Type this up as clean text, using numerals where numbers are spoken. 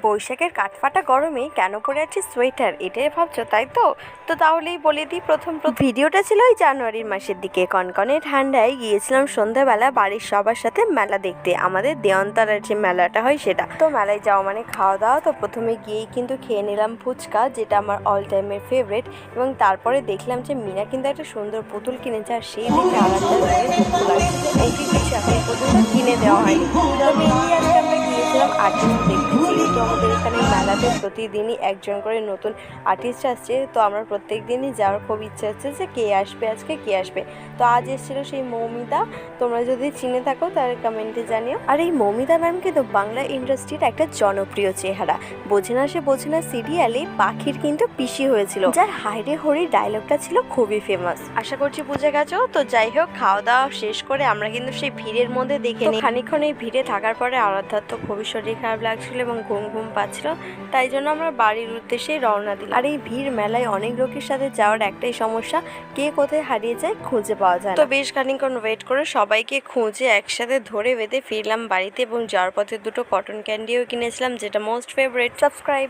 বৈশাখের কাঠফাটা গরমে কেন পরে আছি সোয়েটার, এটাই ভাবছো তাই তো? তাহলেই বলে দিই। প্রথম ভিডিওটা ছিল ওই জানুয়ারির মাসের দিকে, কনকনে ঠান্ডায় গিয়েছিলাম সন্ধ্যাবেলা বাড়ির সবার সাথে মেলা দেখতে। আমাদের দেওয়ানতলার যে মেলাটা হয় সেটা। তো মেলায় যাওয়া মানে খাওয়া দাওয়া। তো প্রথমে গিয়েই কিন্তু খেয়ে নিলাম ফুচকা, যেটা আমার অল টাইমের ফেভারিট। এবং তারপরে দেখলাম যে মিনা কিন্তু একটা সুন্দর পুতুল কিনেছে, আর সেই দেখে আলাদা দুঃখ লাগছে। ওকে কিছু এখন পর্যন্ত কিনে দেওয়া হয়নি। তো মেনলি আজকে আমরা গিয়েছিলাম আর্টিস্ট দেখতে। যেহেতু আমাদের এখানে মেলাতে প্রতিদিনই একজন করে নতুন আর্টিস্ট আসছে, তো আমরা প্রত্যেক দিনই যাওয়ার খুব ইচ্ছে হচ্ছে যে কে আসবে আজকে, কে আসবে। তো আজ এসেছিল সেই মৌমিতা। তোমরা যদি চিনে থাকো তাহলে কমেন্টে জানিও। আর এই মৌমিতা ম্যাম কিন্তু বাংলা ইন্ডাস্ট্রির একটা জনপ্রিয় চেহারা। বোঝে না সে বোঝে না সিরিয়ালে পাখির কিন্তু পিসি হয়েছিল, যার হায়রে হরি ডায়লগটা ছিল খুবই ফেমাস। আশা করছি বুঝে গেছো। তো যাই হোক, খাওয়া দাওয়া শেষ করে আমরা কিন্তু সেই ভিড়ের মধ্যে দেখে নিই। খানিকক্ষণ এই ভিড়ে থাকার পরে আরাধ্যার তো খুবই শরীর খারাপ লাগছিল এবং ঘুম ঘুম পাচ্ছিল, তাই জন্য আমরা বাড়ির উদ্দেশ্যেই রওনা দিলাম। আর এই ভিড় মেলায় অনেক লোকের সাথে যাওয়ার একটাই সমস্যা, কে কোথায় হারিয়ে যায় খুঁজে পাওয়া যায় না। তো বেশ খানিকক্ষণ ওয়েট করে সবাইকে খুঁজে একসাথে ধরে বেঁধে ফিরলাম বাড়িতে, এবং যাওয়ার পথে দুটো কটন ক্যান্ডিও কিনেছিলাম, যেটা মোস্ট ফেভারিট। সাবস্ক্রাইব।